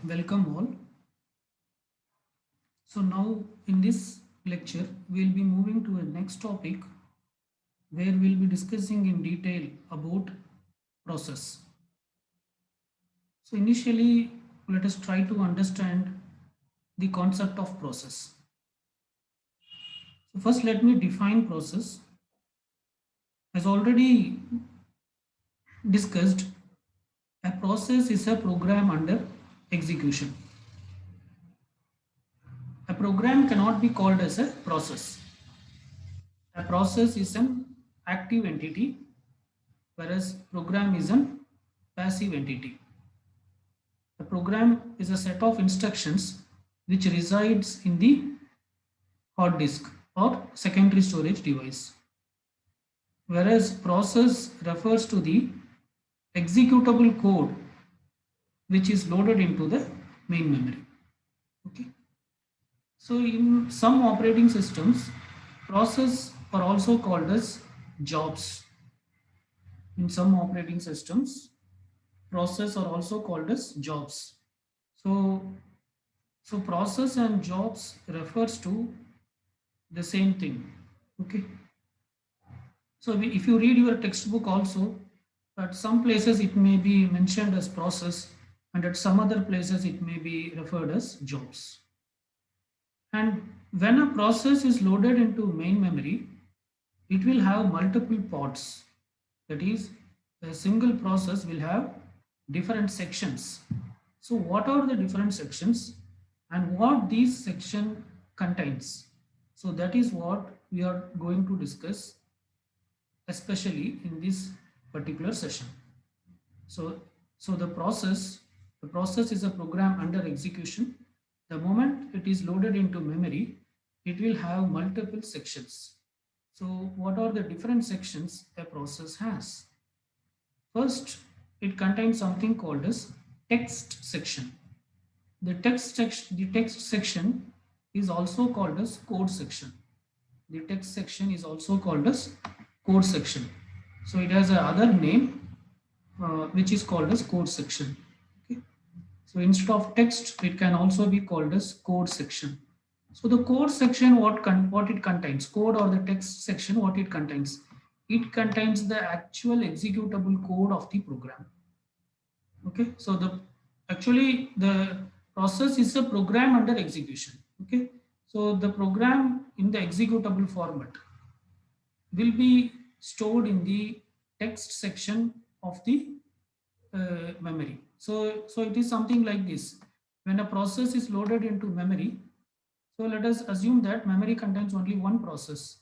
Welcome all. So now in this lecture we'll be moving to a next topic where we'll be discussing in detail about process. So initially let us try to understand the concept of process. So first let me define process. As already discussed, a process is a program under execution. A program cannot be called as a process. A process is an active entity, whereas program is an passive entity. A program is a set of instructions which resides in the hard disk or secondary storage device, whereas process refers to the executable code which is loaded into the main memory. Okay. So in some operating systems, process are also called as jobs. In some operating systems, process are also called as jobs. So, so process and jobs refers to the same thing. Okay. So if you read your textbook also, at some places it may be mentioned as process, and at some other places it may be referred as jobs. And when a process is loaded into main memory, it will have multiple pods. That is, a single process will have different sections. So what are the different sections and what these section contains? So that is what we are going to discuss, especially in this particular session. So the process is a program under execution. The moment it is loaded into memory, it will have multiple sections. So what are the different sections a process has? First, it contains something called as text section. The text section is also called as code section. The text section is also called as code section. So it has a other name which is called as code section. Okay. So instead of text, it can also be called as code section. So the code section, what it contains, code or the text section, what it contains? It contains the actual executable code of the program. Okay, so the process is a program under execution. Okay, so the program in the executable format will be stored in the text section of the memory. So it is something like this. When a process is loaded into memory, so let us assume that memory contains only one process.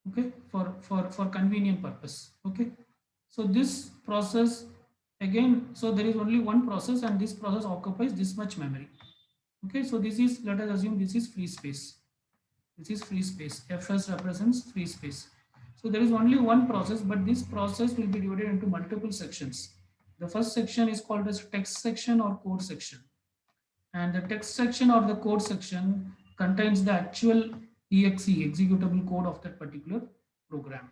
Okay, for convenient purpose. Okay, so this process again, so there is only one process and this process occupies this much memory. Okay, so this is, let us assume this is free space. This is free space. Fs represents free space. So there is only one process, but this process will be divided into multiple sections. The first section is called as text section or code section. And the text section or the code section contains the actual exe, executable code of that particular program.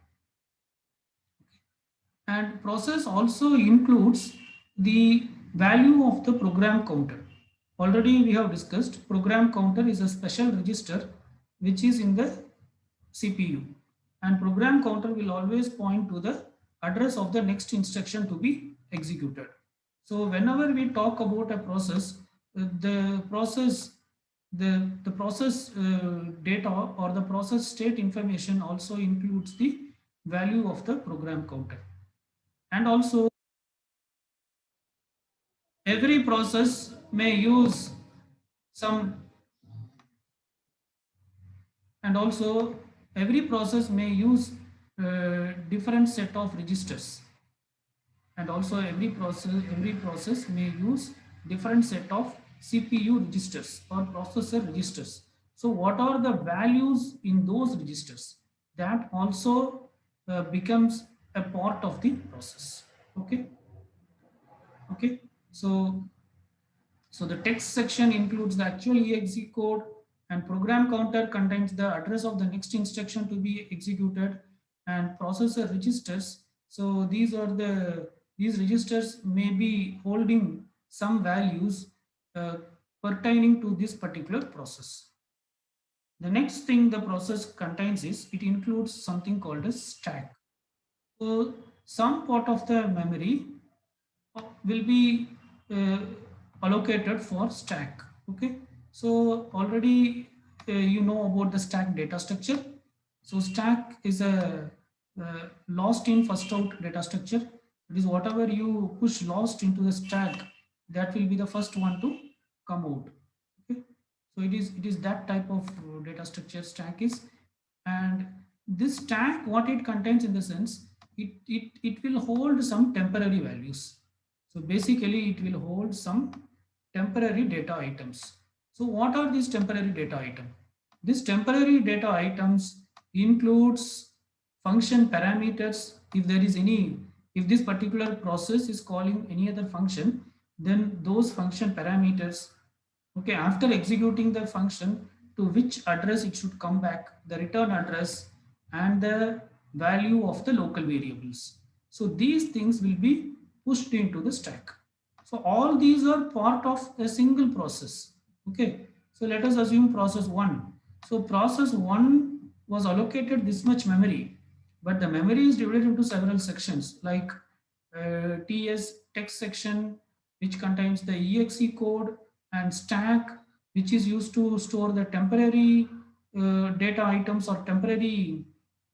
And process also includes the value of the program counter. Already we have discussed program counter is a special register which is in the CPU, and program counter will always point to the address of the next instruction to be executed. So whenever we talk about a process, the process the process data or the process state information also includes the value of the program counter. And also every process may use some and also every process may use different set of registers, and also every process may use different set of CPU registers or processor registers. So what are the values in those registers, that also becomes a part of the process. Okay. Okay, so the text section includes the actual exe code, and program counter contains the address of the next instruction to be executed, and processor registers. So these registers may be holding some values pertaining to this particular process. The next thing the process contains is it includes something called a stack. So some part of the memory will be uh, allocated for stack. Okay, so already you know about the stack data structure. So stack is a lost in first out data structure. It is whatever you push lost into the stack, that will be the first one to come out. Okay, so it is that type of data structure stack is. And this stack, what it contains in the sense, it will hold some temporary values. So basically it will hold some temporary data items. So what are these temporary data items? These temporary data items includes function parameters. If there is any, if this particular process is calling any other function, then those function parameters, okay, after executing the function, to which address it should come back, the return address and the value of the local variables. So these things will be pushed into the stack. So all these are part of a single process. Okay, so let us assume process 1. So process 1 was allocated this much memory, but the memory is divided into several sections like TS text section, which contains the exe code, and stack, which is used to store the temporary data items or temporary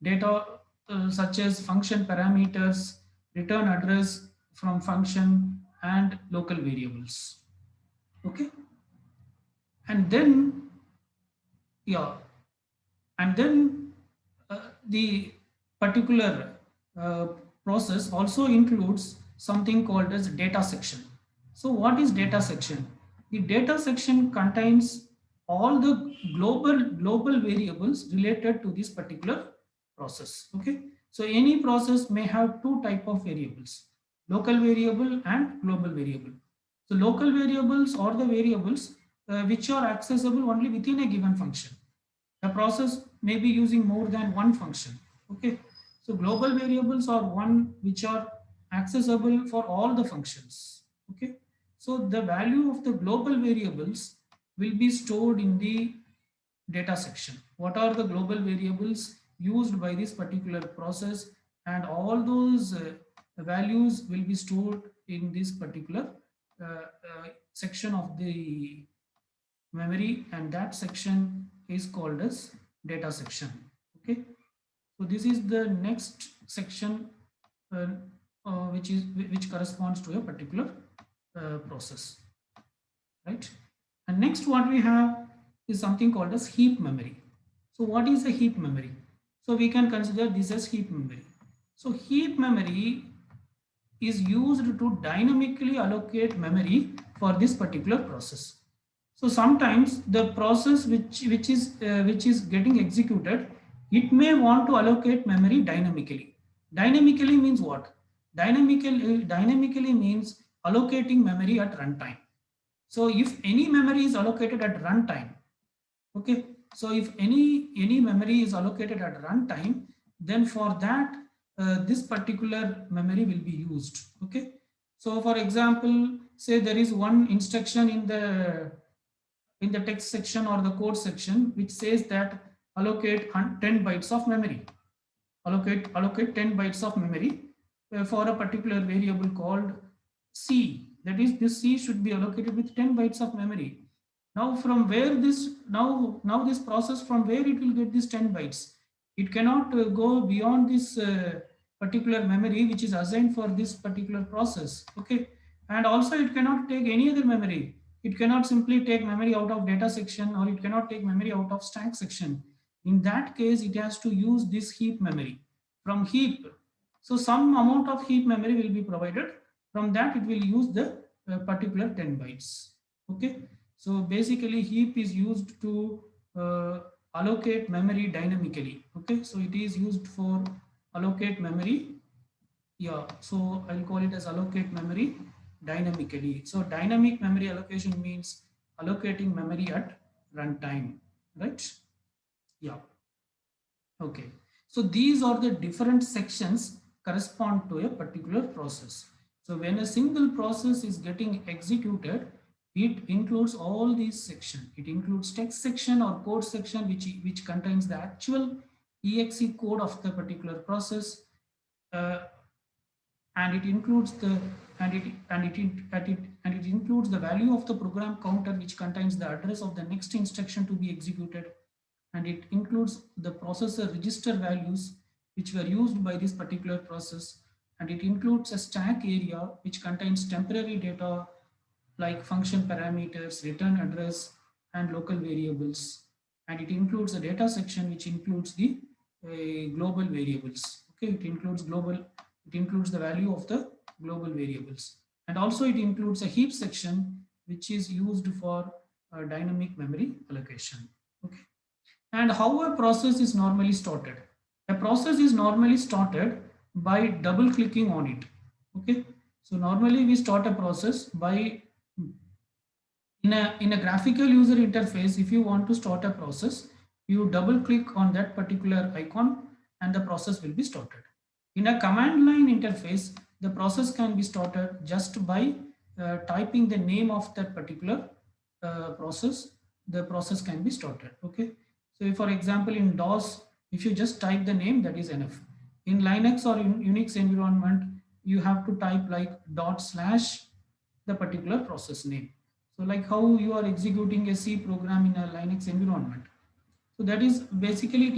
data such as function parameters, return address from function, and local variables. Okay, and then yeah, and then the particular uh, process also includes something called as data section. So what is data section? The data section contains all the global variables related to this particular process. Okay, so any process may have two type of variables, local variable and global variable. So local variables are the variables which are accessible only within a given function. The process may be using more than one function. Okay, so global variables are one which are accessible for all the functions. Okay, so the value of the global variables will be stored in the data section. What are the global variables used by this particular process, and all those values will be stored in this particular section of the memory, and that section is called as data section. Okay, so this is the next section uh, which corresponds to a particular process, right? And next what we have is something called as heap memory. So what is a heap memory? So we can consider this as heap memory. So heap memory is used to dynamically allocate memory for this particular process. So sometimes the process which is getting executed, it may want to allocate memory dynamically. Dynamically means what? Dynamically means allocating memory at runtime. So if any memory is allocated at runtime, okay, so if any memory is allocated at runtime, then for that this particular memory will be used. Okay, so for example, say there is one instruction in the text section or the code section which says that allocate 10 bytes of memory, allocate 10 bytes of memory for a particular variable called c. That is, this c should be allocated with 10 bytes of memory. Now from where this, now this process, from where it will get this 10 bytes? It cannot go beyond this particular memory which is assigned for this particular process. Okay, and also it cannot take any other memory. It cannot simply take memory out of data section, or it cannot take memory out of stack section. In that case, it has to use this heap memory from heap. So some amount of heap memory will be provided. From that, it will use the particular 10 bytes. Okay. So basically, heap is used to allocate memory dynamically. Okay. So it is used for allocate memory. Yeah. So I'll call it as allocate memory dynamically. So dynamic memory allocation means allocating memory at runtime, right? Yeah. Okay. So these are the different sections correspond to a particular process. So when a single process is getting executed, it includes all these section. It includes text section or code section, which contains the actual exe code of the particular process, uh, and it includes the and it includes the value of the program counter, which contains the address of the next instruction to be executed, and it includes the processor register values which were used by this particular process, and it includes a stack area which contains temporary data like function parameters, return address, and local variables. And it includes a data section which includes the global variables. Okay, it includes the value of the global variables. And also it includes a heap section which is used for dynamic memory allocation. Okay. And how a process is normally started? A process is normally started by double clicking on it. Okay. So normally we start a process by in a graphical user interface. If you want to start a process, you double click on that particular icon and the process will be started. In a command line interface, the process can be started just by typing the name of that particular process. The process can be started. Okay. So if, for example, in DOS, if you just type the name, that is enough. In Linux or in Unix environment, you have to type like / the particular process name. So like how you are executing a C program in a Linux environment. So that is basically it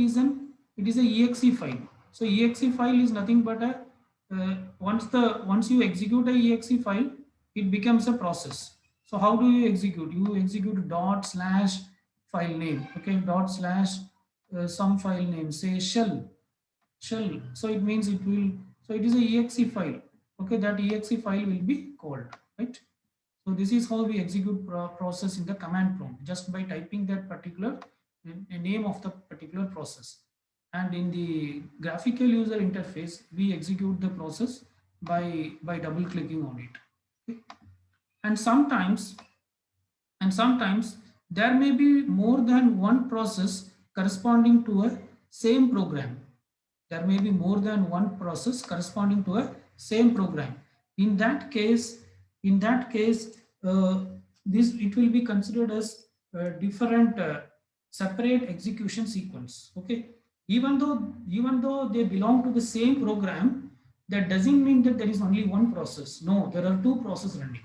is a exe file. So exe file is nothing but a once you execute a exe file, it becomes a process. So how do you execute? You execute / file name. Okay, / some file name, say shell. So it means it will. So it is a exe file. Okay, that exe file will be called, right? So this is how we execute process in the command prompt, just by typing that particular name of the particular process. And in the graphical user interface, we execute the process by double clicking on it. Okay. And sometimes there may be more than one process corresponding to a same program. There may be more than one process corresponding to a same program. In that case, in that case, this it will be considered as different separate execution sequence. Okay, even though they belong to the same program, that doesn't mean that there is only one process. No, there are two processes running.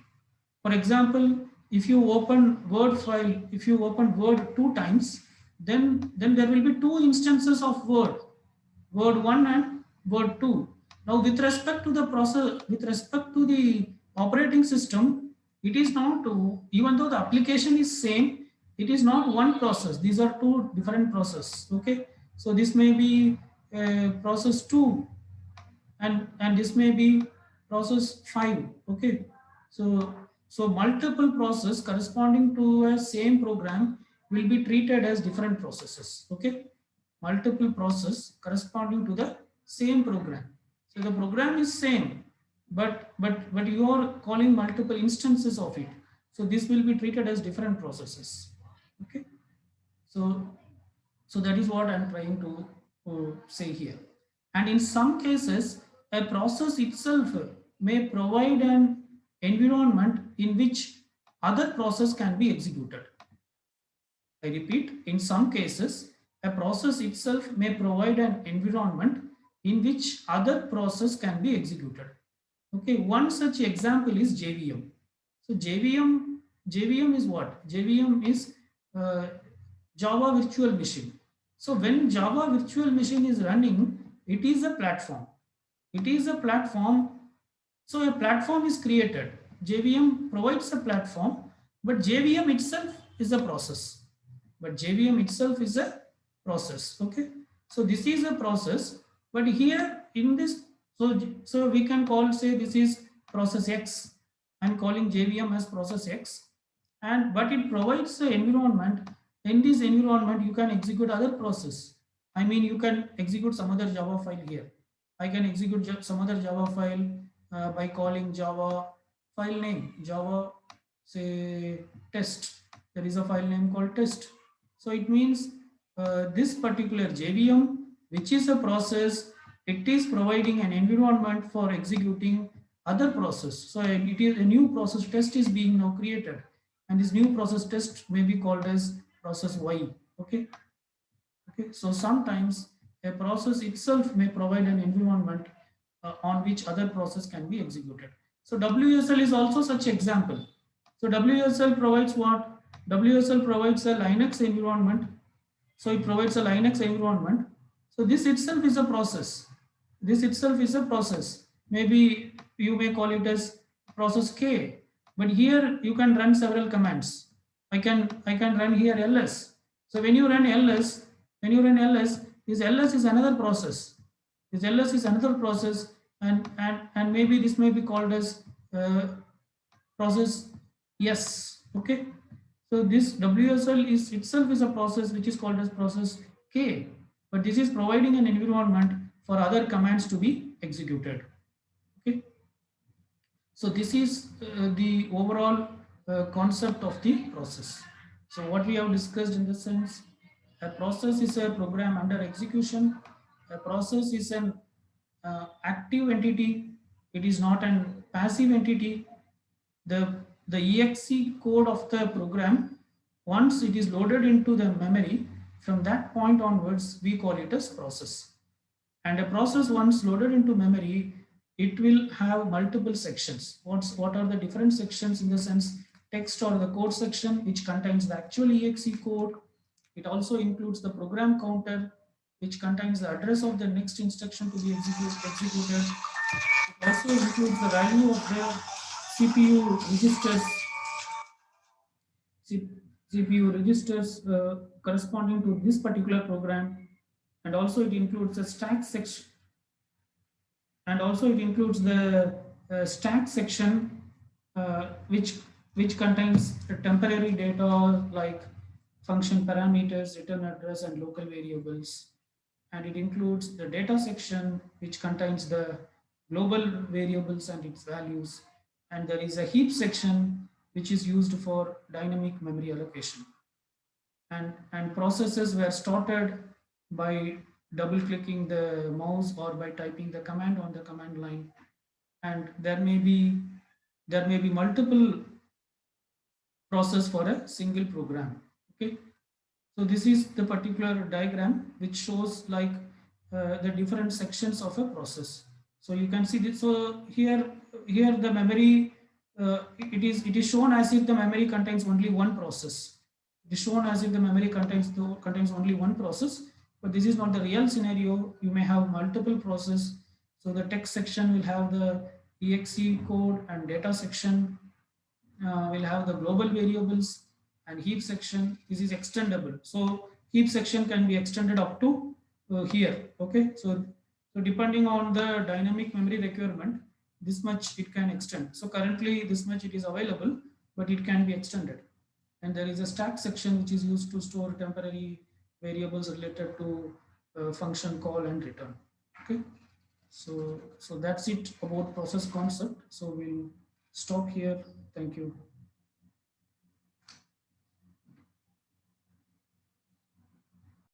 For example, if you open Word file, if you open Word 2 times, then there will be two instances of Word 1 and Word 2. Now, with respect to the process, with respect to the operating system, it is not even though the application is same, it is not one process. These are two different processes. Okay, so this may be process 2, and this may be process 5. Okay, so multiple process corresponding to a same program will be treated as different processes. Okay, multiple process corresponding to the same program. So the program is same, but you are calling multiple instances of it. So this will be treated as different processes. Okay, so so that is what I'm trying to say here. And in some cases, a process itself may provide an environment in which other process can be executed. I repeat, in some cases, a process itself may provide an environment in which other process can be executed. Okay, one such example is JVM. So JVM is what? JVM is uh, Java Virtual Machine. So when Java Virtual Machine is running, it is a platform. It is a platform. So a platform is created. JVM provides a platform, but JVM itself is a process. But JVM itself is a process. Okay. So this is a process, but here in this, so we can call, say this is process X. I'm calling JVM as process X, and but it provides the environment. In this environment, you can execute other process. I mean, you can execute some other Java file here. I can execute some other Java file by calling Java file name, Java, say test. There is a file name called test. So it means this particular JVM, which is a process, it is providing an environment for executing other process. So it is a new process test is being now created, and this new process test may be called as process Y. Okay. Okay. So sometimes a process itself may provide an environment on which other process can be executed. So WSL is also such example. So WSL provides what? WSL provides a Linux environment. So it provides a Linux environment. So this itself is a process. This itself is a process. Maybe you may call it as process K, but here you can run several commands. I can run here ls. So when you run ls, this ls is another process. This ls is another process, and maybe this may be called as process yes. Okay. So this WSL is itself is a process which is called as process K, but this is providing an environment for other commands to be executed. Okay. So this is the overall concept of the process. So what we have discussed in the sense, a process is a program under execution. A process is an active entity. It is not an passive entity. The exe code of the program, once it is loaded into the memory, from that point onwards we call it as process. And a process once loaded into memory, it will have multiple sections. What are the different sections? In the sense, text or the code section, which contains the actual exe code. It also includes the program counter, which contains the address of the next instruction to be executed. It also includes the value of the CPU registers, CPU registers corresponding to this particular program, and also it includes a stack section, and also it includes the stack section, which contains temporary data like function parameters, return address, and local variables. And it includes the data section, which contains the global variables and its values. And there is a heap section, which is used for dynamic memory allocation. And processes were started by double clicking the mouse or by typing the command on the command line. And there may be multiple process for a single program. Okay. So this is the particular diagram which shows like the different sections of a process. So you can see this. So here the memory, it is shown as if the memory contains only one process. It is shown as if the memory contains only one process, but this is not the real scenario. You may have multiple process. So the text section will have the exe code, and data section will have the global variables, and heap section, this is extendable. So heap section can be extended up to here. Okay. So depending on the dynamic memory requirement, this much it can extend. So currently this much it is available, but it can be extended. And there is a stack section which is used to store temporary variables related to function call and return. Okay. So that's it about process concept. So we'll stop here. Thank you.